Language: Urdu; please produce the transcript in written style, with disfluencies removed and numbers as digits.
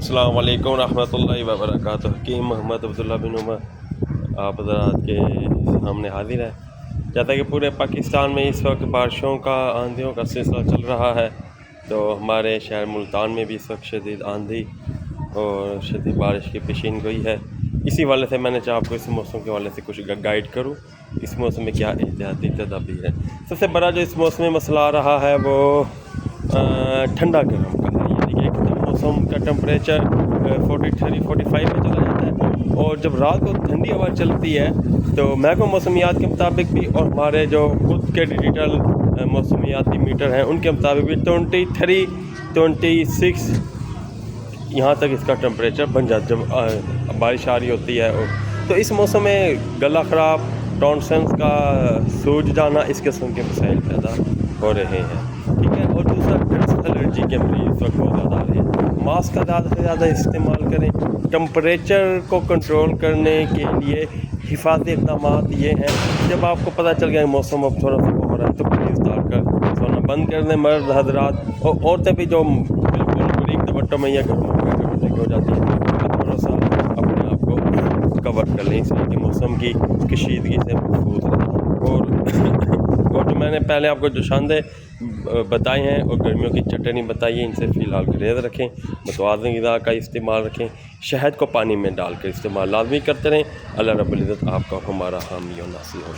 السلام علیکم ورحمۃ اللہ وبرکاتہ۔ حکیم محمد عبداللہ بن عمر آپ حضرات کے سامنے حاضر ہے۔ جیسا کہ پورے پاکستان میں اس وقت بارشوں کا آندھیوں کا سلسلہ چل رہا ہے، تو ہمارے شہر ملتان میں بھی اس وقت شدید آندھی اور شدید بارش کی پیشین گوئی ہے۔ اسی والے سے میں نے چاہا آپ کو اس موسم کے والے سے کچھ گائیڈ کروں، اس موسم میں کیا احتیاطی تدابیر ہے۔ سب سے بڑا جو اس موسم میں مسئلہ آ رہا ہے وہ ٹھنڈا گرم کا ہے، یعنی کہ ایک دم موسم کا ٹمپریچر 43-45 میں چلا جاتا ہے، اور جب رات کو ٹھنڈی ہوا چلتی ہے تو محکمہ موسمیات کے مطابق بھی اور ہمارے جو خود کے ڈیجیٹل موسمیاتی میٹر ہیں ان کے مطابق بھی 23-26 یہاں تک اس کا ٹمپریچر بن جاتا ہے جب بارش آ رہی ہوتی ہے۔ تو اس موسم میں گلا خراب، ٹونسنس کا سوج جانا، اس قسم کے مسائل پیدا ہو رہے ہیں، ٹھیک ہے۔ اور دوسرا ڈسٹ الرجی کے مریض اس وقت بہت زیادہ آ رہے ہیں۔ ماسک کا زیادہ سے زیادہ استعمال کریں۔ ٹمپریچر کو کنٹرول کرنے کے لیے حفاظتی اقدامات یہ ہیں، جب آپ کو پتہ چل گیا موسم اب تھوڑا سا ہو رہا ہے تو پلیز ڈال کر سونا بند کر دیں۔ مرد حضرات اور عورتیں بھی جو بالکل بریک دوپٹہ میں یا ہو جاتی ہے، تھوڑا سا اپنے آپ کو کور کر لیں، اس لیے کہ موسم کی کشیدگی سے محفوظ رہیں۔ اور جو میں نے پہلے آپ کو جو شاندے بتائے ہیں اور گرمیوں کی چٹنی بتائی ہے، ان سے فی الحال گریز رکھیں، متوازن غذا کا استعمال رکھیں، شہد کو پانی میں ڈال کر استعمال لازمی کرتے رہیں۔ اللہ رب العزت آپ کا ہمارا حامی و ناصر ہو۔